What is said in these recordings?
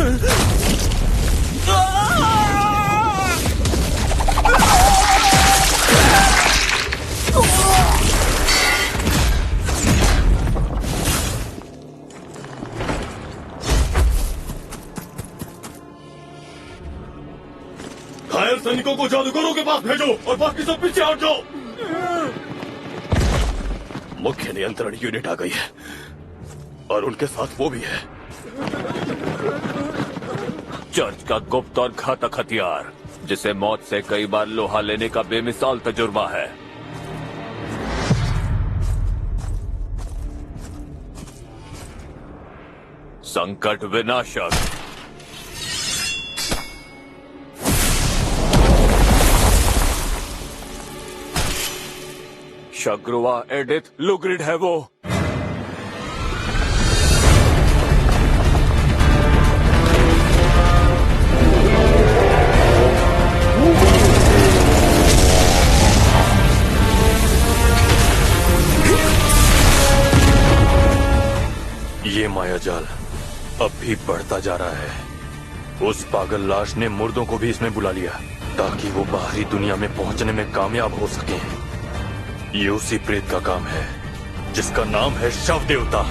घायल सैनिकों को जादूगरों के पास भेजो और बाकी सब पीछे हट जाओ। मुख्य नियंत्रण यूनिट आ गई है और उनके साथ वो भी है। चर्च का गुप्त और घातक हथियार, जिसे मौत से कई बार लोहा लेने का बेमिसाल तजुर्बा है। संकट विनाशक। शग्रुवा एडिथ लुग्रिड है वो। ये मायाजाल अब भी बढ़ता जा रहा है। उस पागल लाश ने मुर्दों को भी इसमें बुला लिया ताकि वो बाहरी दुनिया में पहुंचने में कामयाब हो सके। ये उसी प्रेत का काम है जिसका नाम है शव देवता।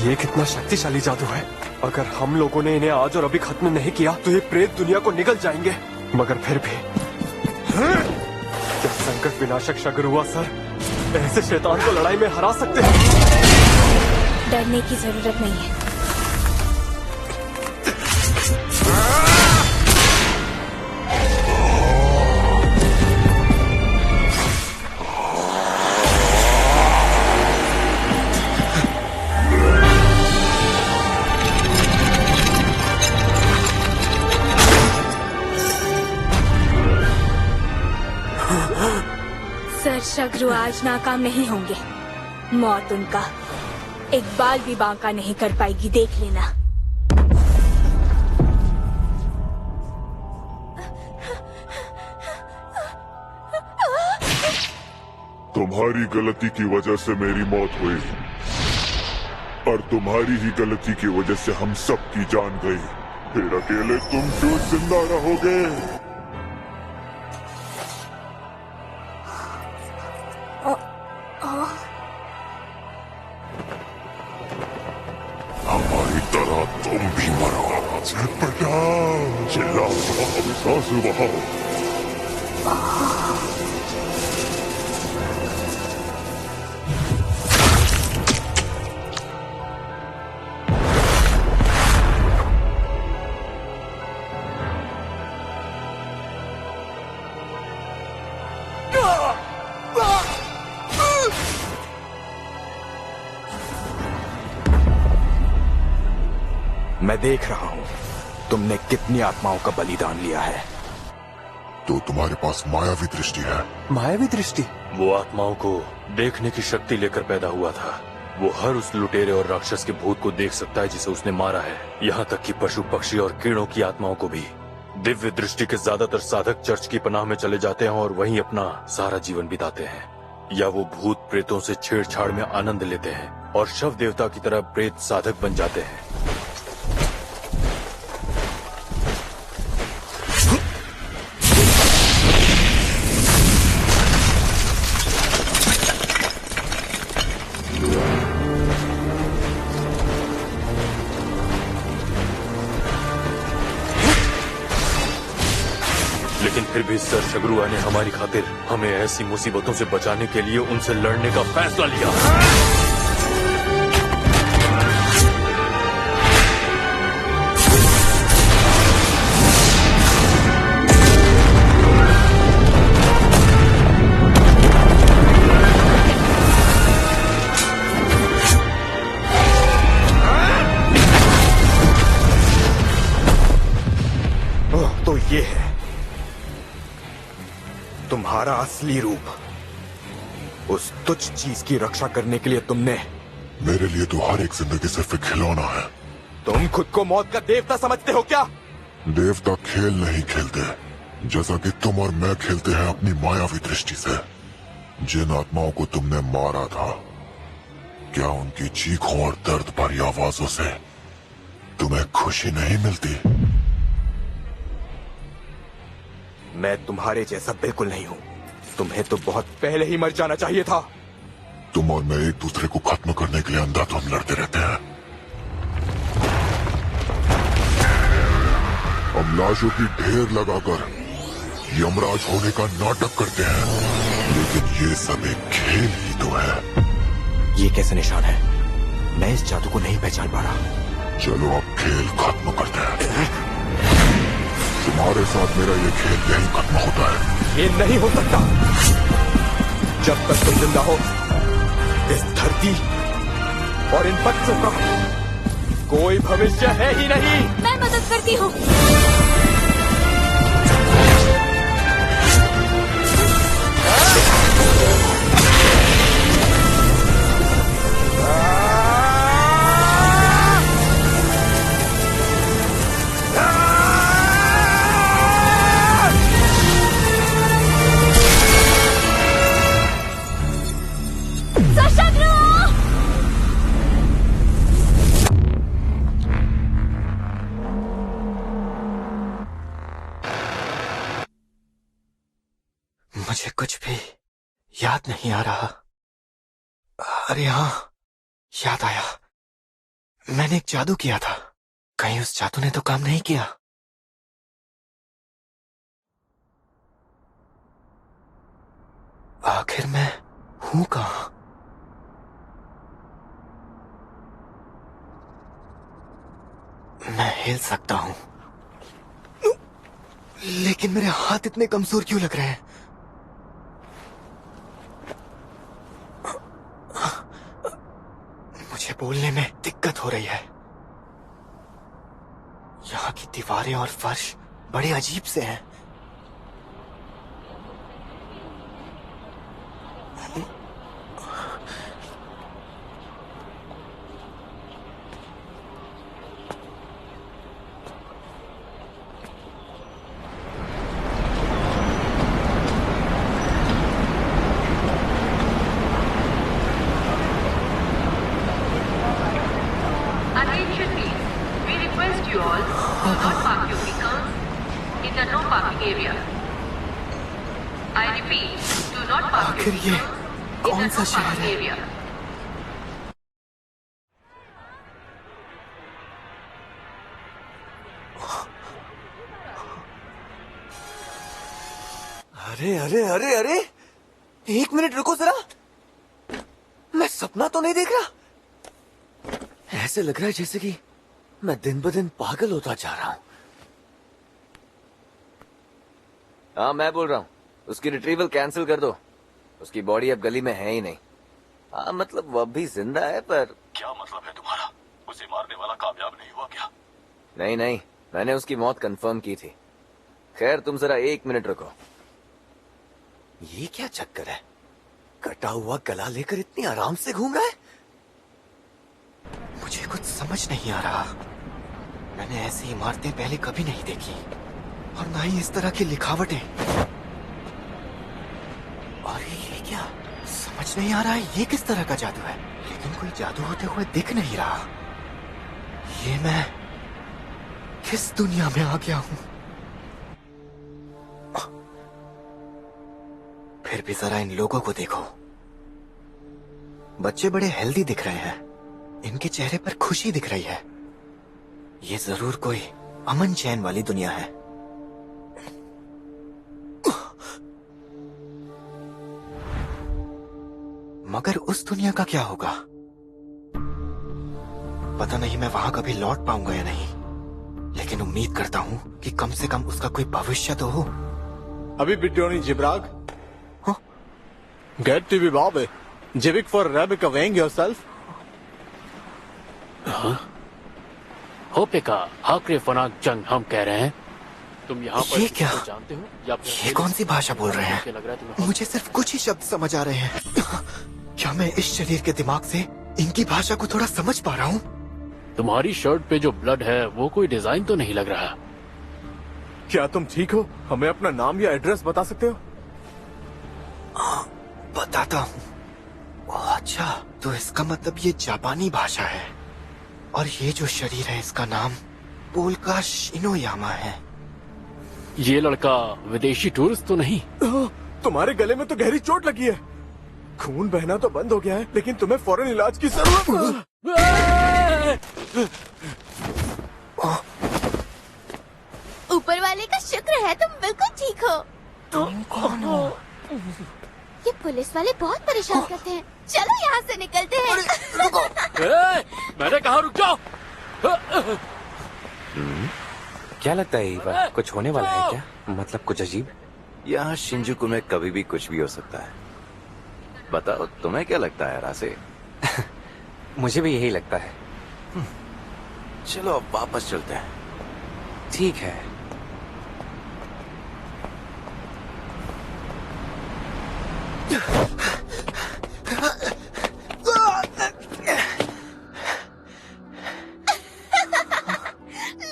ये कितना शक्तिशाली जादू है। अगर हम लोगों ने इन्हें आज और अभी खत्म नहीं किया तो ये प्रेत दुनिया को निगल जाएंगे। मगर फिर भी क्या संकट विनाशक शग्रुवा सर ऐसे शैतान को लड़ाई में हरा सकते हैं? डरने की जरूरत नहीं है। सर शग्रुवा आज नाकाम नहीं होंगे। मौत उनका एक बाल भी बांका नहीं कर पाएगी, देख लेना। तुम्हारी गलती की वजह से मेरी मौत हुई और तुम्हारी ही गलती की वजह से हम सब की जान गई। फिर अकेले तुम क्यों जिंदा रहोगे? हमारी तरह तुम भी मरो। चिल्लाओ, सांस बहाओ। मैं देख रहा हूँ तुमने कितनी आत्माओं का बलिदान लिया है। तो तुम्हारे पास मायावी दृष्टि है। मायावी दृष्टि? वो आत्माओं को देखने की शक्ति लेकर पैदा हुआ था। वो हर उस लुटेरे और राक्षस के भूत को देख सकता है जिसे उसने मारा है, यहाँ तक कि पशु पक्षी और कीड़ों की आत्माओं को भी। दिव्य दृष्टि के ज्यादातर साधक चर्च की पनाह में चले जाते हैं और वहीं अपना सारा जीवन बिताते हैं, या वो भूत प्रेतों से छेड़छाड़ में आनंद लेते हैं और शव देवता की तरह प्रेत साधक बन जाते हैं। लेकिन फिर भी सर शगरुआ ने हमारी खातिर हमें ऐसी मुसीबतों से बचाने के लिए उनसे लड़ने का फैसला लिया। ओह, तो ये है तुम्हारा असली रूप। उस तुच्छ चीज की रक्षा करने के लिए तुमने। मेरे लिए तो हर एक जिंदगी सिर्फ एक खिलौना है। तुम खुद को मौत का देवता समझते हो क्या? देवता खेल नहीं खेलते, जैसा कि तुम और मैं खेलते हैं अपनी मायावी दृष्टि से। जिन आत्माओं को तुमने मारा था, क्या उनकी चीखों और दर्द भरी आवाजों से तुम्हें खुशी नहीं मिलती? मैं तुम्हारे जैसा बिल्कुल नहीं हूँ। तुम्हें तो बहुत पहले ही मर जाना चाहिए था। तुम और मैं एक दूसरे को खत्म करने के लिए अंधाधुंध लड़ते रहते हैं। हम लाशों की ढेर लगाकर यमराज होने का नाटक करते हैं, लेकिन ये सब एक खेल ही तो है। ये कैसे निशान है? मैं इस जादू को नहीं पहचान पा रहा। चलो अब खेल खत्म करते हैं। तुम्हारे साथ मेरा ये खेल यहीं खत्म होता है। ये नहीं हो सकता। जब तक तुम जिंदा हो, इस धरती और इन बच्चों का कोई भविष्य है ही नहीं। मैं मदद करती हूँ। मुझे कुछ भी याद नहीं आ रहा। अरे हाँ, याद आया। मैंने एक जादू किया था। कहीं उस जादू ने तो काम नहीं किया? आखिर मैं हूं कहां? मैं हिल सकता हूं, लेकिन मेरे हाथ इतने कमजोर क्यों लग रहे हैं? मुझे बोलने में दिक्कत हो रही है। यहाँ की दीवारें और फर्श बड़े अजीब से हैं। Attention please. We request you all to not park your vehicles in the no parking area. I repeat, do not park your आखिर ये vehicles in कौन the सा no शहर parking है? area. अरे अरे अरे अरे, एक मिनट रुको जरा। मैं सपना तो नहीं देख रहा? ऐसे लग रहा है जैसे कि मैं दिन ब दिन पागल होता जा रहा हूं। हाँ, मैं बोल रहा हूँ। उसकी रिट्रीवल कैंसिल कर दो। उसकी बॉडी अब गली में है ही नहीं। हाँ, मतलब वो अब भी जिंदा है, पर क्या मतलब है तुम्हारा? उसे मारने वाला कामयाब नहीं हुआ क्या? नहीं नहीं, मैंने उसकी मौत कंफर्म की थी। खैर तुम जरा 1 मिनट रुको। ये क्या चक्कर है? कटा हुआ गला लेकर इतनी आराम से घूम रहा है। मुझे कुछ समझ नहीं आ रहा। मैंने ऐसी इमारतें पहले कभी नहीं देखी और ना ही इस तरह की लिखावटें। और ये क्या? समझ नहीं आ रहा है ये किस तरह का जादू है, लेकिन कोई जादू होते हुए दिख नहीं रहा। ये मैं किस दुनिया में आ गया हूं? फिर भी जरा इन लोगों को देखो। बच्चे बड़े हेल्दी दिख रहे हैं, इनके चेहरे पर खुशी दिख रही है। ये जरूर कोई अमन चैन वाली दुनिया है। मगर उस दुनिया का क्या होगा? पता नहीं मैं वहां कभी लौट पाऊंगा या नहीं, लेकिन उम्मीद करता हूं कि कम से कम उसका कोई भविष्य तो हो। Abi bid Johnny Jibrag? Huh? Get to be Bobby. Jivik for Rebecca weighing yourself? होपेका हाकरे फनाक जंग हम कह रहे हैं। तुम यहाँ पर ये क्या? जानते हो या फिर ये कौन सी भाषा बोल रहे लग रहा है हैं? तुम्हें? मुझे सिर्फ कुछ ही शब्द समझ आ रहे हैं। क्या मैं इस शरीर के दिमाग से इनकी भाषा को थोड़ा समझ पा रहा हूँ? तुम्हारी शर्ट पे जो ब्लड है वो कोई डिजाइन तो नहीं लग रहा। क्या तुम ठीक हो? हमें अपना नाम या एड्रेस बता सकते हो? बताता हूँ। अच्छा, तो इसका मतलब ये जापानी भाषा है और ये जो शरीर है इसका नाम पोल्का शिनोयामा है। ये लड़का विदेशी टूरिस्ट तो नहीं? तुम्हारे गले में तो गहरी चोट लगी है। खून बहना तो बंद हो गया है, लेकिन तुम्हें फौरन इलाज की जरूरत। ऊपर वाले का शुक्र है तुम बिल्कुल ठीक हो। तुम कौन हो? ये पुलिस वाले बहुत परेशान करते हैं। चलो यहाँ से निकलते हैं। मैंने कहा रुक जाओ। क्या लगता है ईवा, कुछ होने वाला है क्या? मतलब कुछ अजीब? यहाँ शिंजुकू में कभी भी कुछ भी हो सकता है। बताओ तुम्हें क्या लगता है रासे? मुझे भी यही लगता है। चलो अब वापस चलते हैं। ठीक है।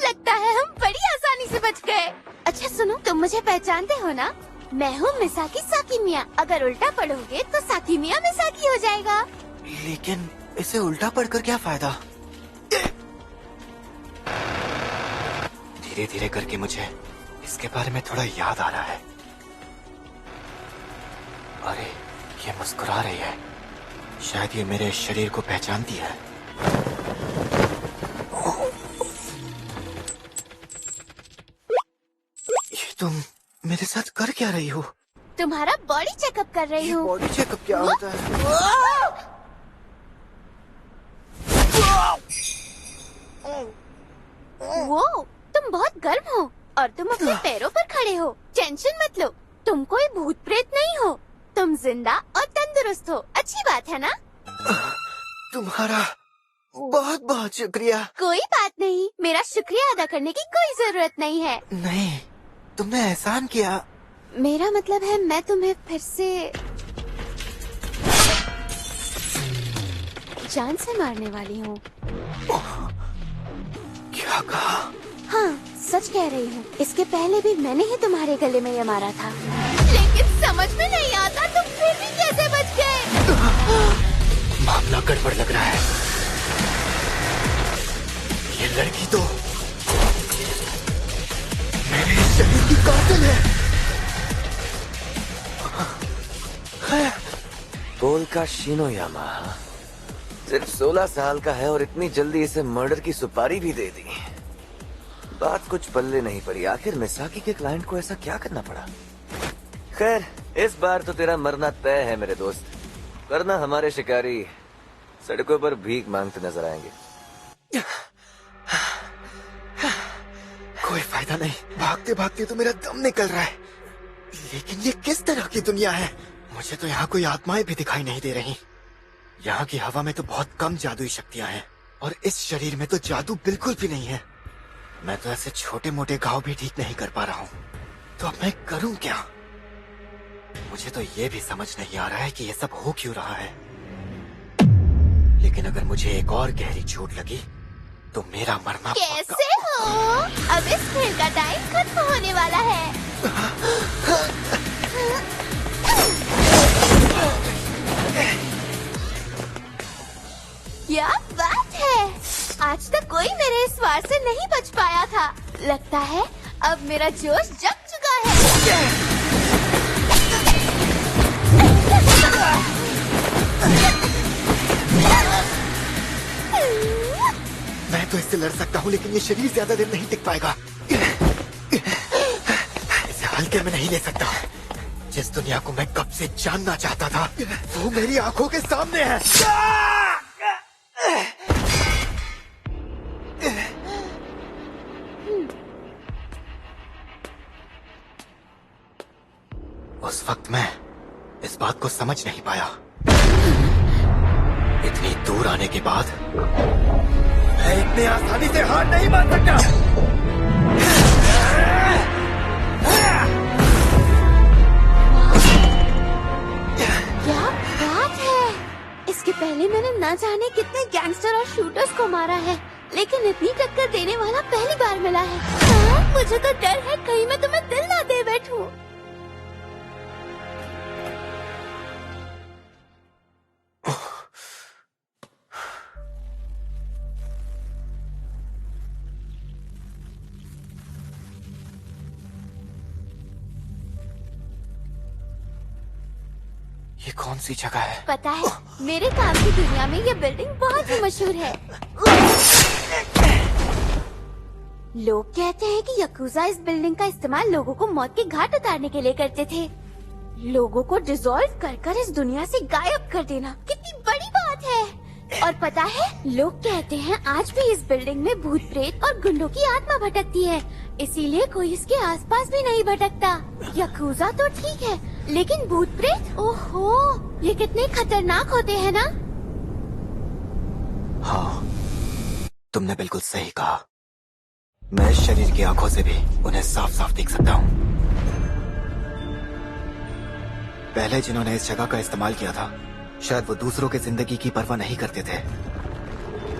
लगता है हम बड़ी आसानी से बच गए। अच्छा सुनो, तुम मुझे पहचानते हो ना? मैं हूँ मिसाकी साकिमिया। अगर उल्टा पढ़ोगे तो साकिमिया मिसाकी हो जाएगा। लेकिन इसे उल्टा पढ़कर क्या फायदा? धीरे धीरे करके मुझे इसके बारे में थोड़ा याद आ रहा है। अरे, ये मुस्कुरा रही है। शायद ये मेरे शरीर को पहचानती है। ये तुम मेरे साथ कर क्या रही हो? तुम्हारा बॉडी चेकअप कर रही हूँ। बॉडी चेकअप क्या होता है? वो तुम बहुत गर्म हो और तुम अपने पैरों पर खड़े हो। टेंशन मत लो, तुम कोई भूत प्रेत नहीं हो। तुम जिंदा और तंदुरुस्त हो। अच्छी बात है ना? तुम्हारा बहुत बहुत शुक्रिया। कोई बात नहीं, मेरा शुक्रिया अदा करने की कोई जरूरत नहीं है। नहीं, तुमने एहसान किया। मेरा मतलब है मैं तुम्हें फिर से जान से मारने वाली हूँ। क्या कहा? हाँ, सच कह रही हूँ। इसके पहले भी मैंने ही तुम्हारे गले में ये मारा था, लेकिन समझ में नहीं आता तुम फिर भी कैसे बच गए। मामला गड़बड़ लग रहा है। ये लड़की तो मेरे शरीर की कातिल है। पोल्का शिनोयामा सिर्फ 16 साल का है और इतनी जल्दी इसे मर्डर की सुपारी भी दे दी। बात कुछ पल्ले नहीं पड़ी। आखिर मिसाकी के क्लाइंट को ऐसा क्या करना पड़ा? खैर, इस बार तो तेरा मरना तय है मेरे दोस्त, वरना हमारे शिकारी सड़कों पर भीख मांगते नजर आएंगे। कोई फायदा नहीं, भागते भागते तो मेरा दम निकल रहा है। लेकिन ये किस तरह की दुनिया है? मुझे तो यहाँ कोई आत्माएं भी दिखाई नहीं दे रही। यहाँ की हवा में तो बहुत कम जादुई शक्तियाँ हैं और इस शरीर में तो जादू बिल्कुल भी नहीं है। मैं तो ऐसे छोटे मोटे घाव भी ठीक नहीं कर पा रहा हूँ, तो अब मैं करूँ क्या? मुझे तो ये भी समझ नहीं आ रहा है कि ये सब हो क्यों रहा है। लेकिन अगर मुझे एक और गहरी चोट लगी तो मेरा मरना कैसे हो? अब इस खेल का टाइम खत्म होने वाला है। क्या बात है, आज तक कोई मेरे इस वार से नहीं बच पाया था। लगता है अब मेरा जोश जग चुका है। मैं तो इससे लड़ सकता हूँ, लेकिन ये शरीर ज्यादा देर नहीं टिक पाएगा। इसे हल्के में नहीं ले सकता। जिस दुनिया को मैं कब से जानना चाहता था वो मेरी आंखों के सामने है। उस वक्त मैं इस बात को समझ नहीं पाया। इतनी दूर आने के बाद मैं इतने आसानी से हार नहीं मान सकता। क्या बात है, इसके पहले मैंने न जाने कितने गैंगस्टर और शूटर्स को मारा है, लेकिन इतनी टक्कर देने वाला पहली बार मिला है। हाँ, मुझे तो डर है कहीं मैं तुम्हें दिल ना दे बैठूं। ये कौन सी जगह है? पता है, मेरे काम की दुनिया में ये बिल्डिंग बहुत ही मशहूर है। लोग कहते हैं कि यकूजा इस बिल्डिंग का इस्तेमाल लोगों को मौत के घाट उतारने के लिए करते थे। लोगों को डिसॉल्व कर इस दुनिया से गायब कर देना कितनी बड़ी बात है। और पता है, लोग कहते हैं आज भी इस बिल्डिंग में भूत प्रेत और गुंडों की आत्मा भटकती है, इसीलिए कोई इसके आसपास भी नहीं भटकता। यकूजा तो ठीक है, लेकिन भूत प्रेत, ओहो, ये कितने खतरनाक होते हैं ना। हाँ, तुमने बिल्कुल सही कहा। मैं इस शरीर की आंखों से भी उन्हें साफ साफ देख सकता हूँ। पहले जिन्होंने इस जगह का इस्तेमाल किया था, शायद वो दूसरों की जिंदगी की परवाह नहीं करते थे।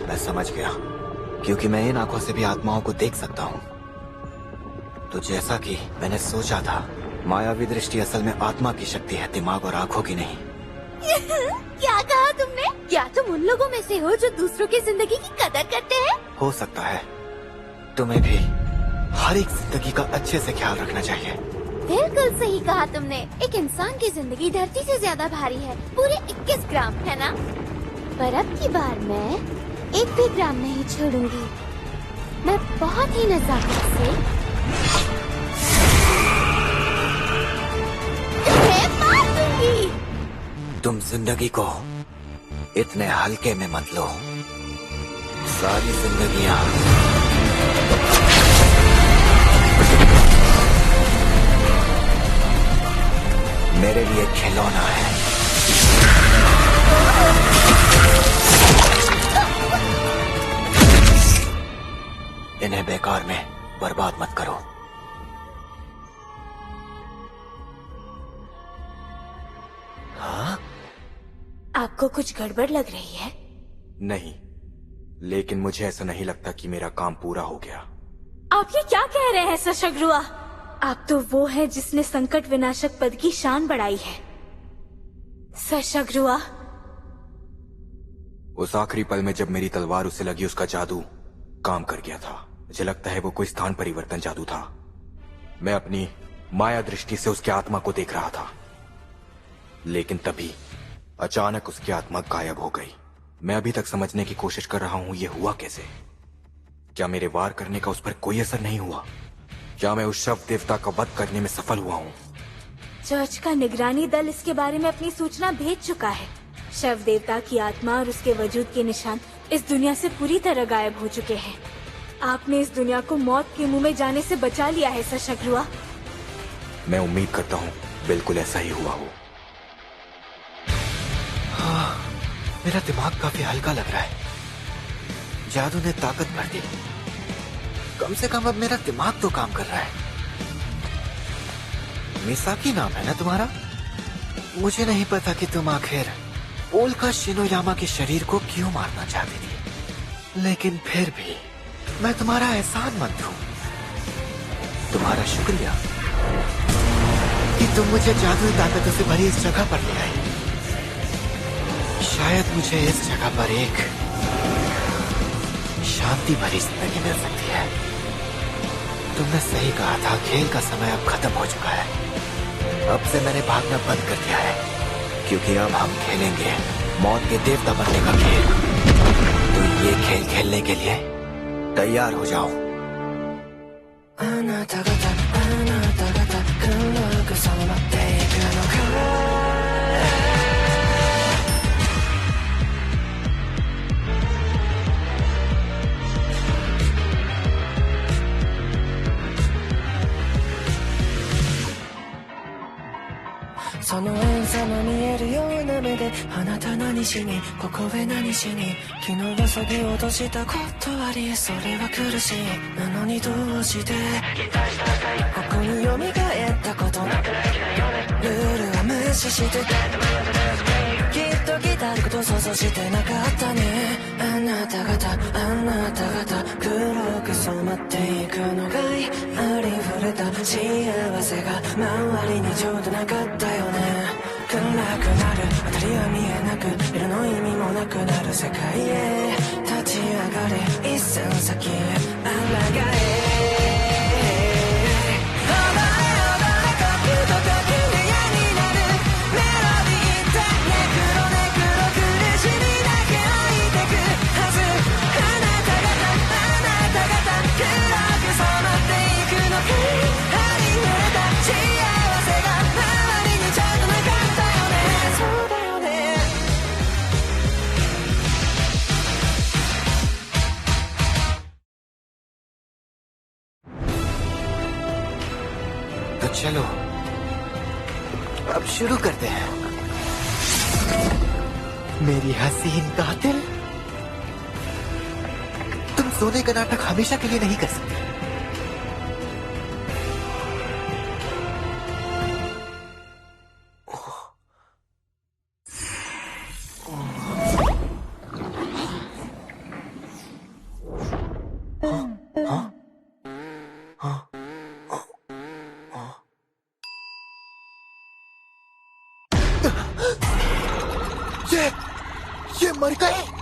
मैं समझ गया, क्योंकि मैं इन आंखों से भी आत्माओं को देख सकता हूँ। तो जैसा कि मैंने सोचा था, मायावी दृष्टि असल में आत्मा की शक्ति है, दिमाग और आंखों की नहीं। क्या कहा तुमने? क्या तुम उन लोगों में से हो जो दूसरों की जिंदगी की कदर करते हैं? हो सकता है। तुम्हें भी हर एक जिंदगी का अच्छे से ख्याल रखना चाहिए। बिल्कुल सही कहा तुमने। एक इंसान की जिंदगी धरती से ज्यादा भारी है, पूरे 21 ग्राम, है ना? पर अब की बार मैं 1 भी ग्राम नहीं छोड़ूंगी। मैं बहुत ही नजाकत से तुम्हें मार दूंगी। तुम जिंदगी को इतने हल्के में मत लो। सारी जिंदगियां मेरे लिए खिलौना है। इन्हें बेकार में बर्बाद मत करो। हाँ? आपको कुछ गड़बड़ लग रही है? नहीं, लेकिन मुझे ऐसा नहीं लगता कि मेरा काम पूरा हो गया। आप ये क्या कह रहे हैं सशग्रुआ? आप तो वो है जिसने संकट विनाशक पद की शान बढ़ाई है। सशग्रुआ, उस आखिरी पल में जब मेरी तलवार उसे लगी, उसका जादू काम कर गया था। मुझे लगता है वो कोई स्थान परिवर्तन जादू था। मैं अपनी माया दृष्टि से उसकी आत्मा को देख रहा था, लेकिन तभी अचानक उसकी आत्मा गायब हो गई। मैं अभी तक समझने की कोशिश कर रहा हूं, ये हुआ कैसे? क्या मेरे वार करने का उस पर कोई असर नहीं हुआ? क्या मैं उस शव देवता का वध करने में सफल हुआ हूँ? चर्च का निगरानी दल इसके बारे में अपनी सूचना भेज चुका है। शव देवता की आत्मा और उसके वजूद के निशान इस दुनिया से पूरी तरह गायब हो चुके हैं। आपने इस दुनिया को मौत के मुंह में जाने से बचा लिया है सशग्रुआ। मैं उम्मीद करता हूँ बिल्कुल ऐसा ही हुआ हो। हाँ, मेरा दिमाग काफी हल्का लग रहा है। जादू ने ताकत भर दी। कम से कम अब मेरा दिमाग तो काम कर रहा है। मिसाकी नाम है ना तुम्हारा? मुझे नहीं पता कि तुम आखिर ओल्का शिनोयामा के शरीर को क्यों मारना चाहती थी, लेकिन फिर भी मैं तुम्हारा एहसानमंद हूँ। तुम्हारा शुक्रिया कि तुम मुझे जादुई ताकतों से भरी इस जगह पर ले आई। शायद मुझे इस जगह पर एक शांति भरी जिंदगी मिल सकती है। तुमने सही कहा था, खेल का समय अब खत्म हो चुका है। अब से मैंने भागना बंद कर दिया है, क्योंकि अब हम खेलेंगे मौत के देवता बनने का खेल। तो ये खेल खेलने के लिए तैयार हो जाओ। あなた方黒く染まっていくのかその遠さの見えるような目であなた何しにここへ何しに昨日はそぎ落とした断りそれは苦しいなのにどうしてここに蘇ったことルールは無視してきっと来たること想像してなかったねあなた方黒く染まっていくのがいありふれた幸せが周りにちょうどなかったよね暗くなる当たりは見えなく色の意味もなくなる世界へ立ち上がれ一寸先へあらがえतो चलो अब शुरू करते हैं। मेरी हसीन कातिल, तुम सोने का नाटक हमेशा के लिए नहीं कर सकते। ये मर गए।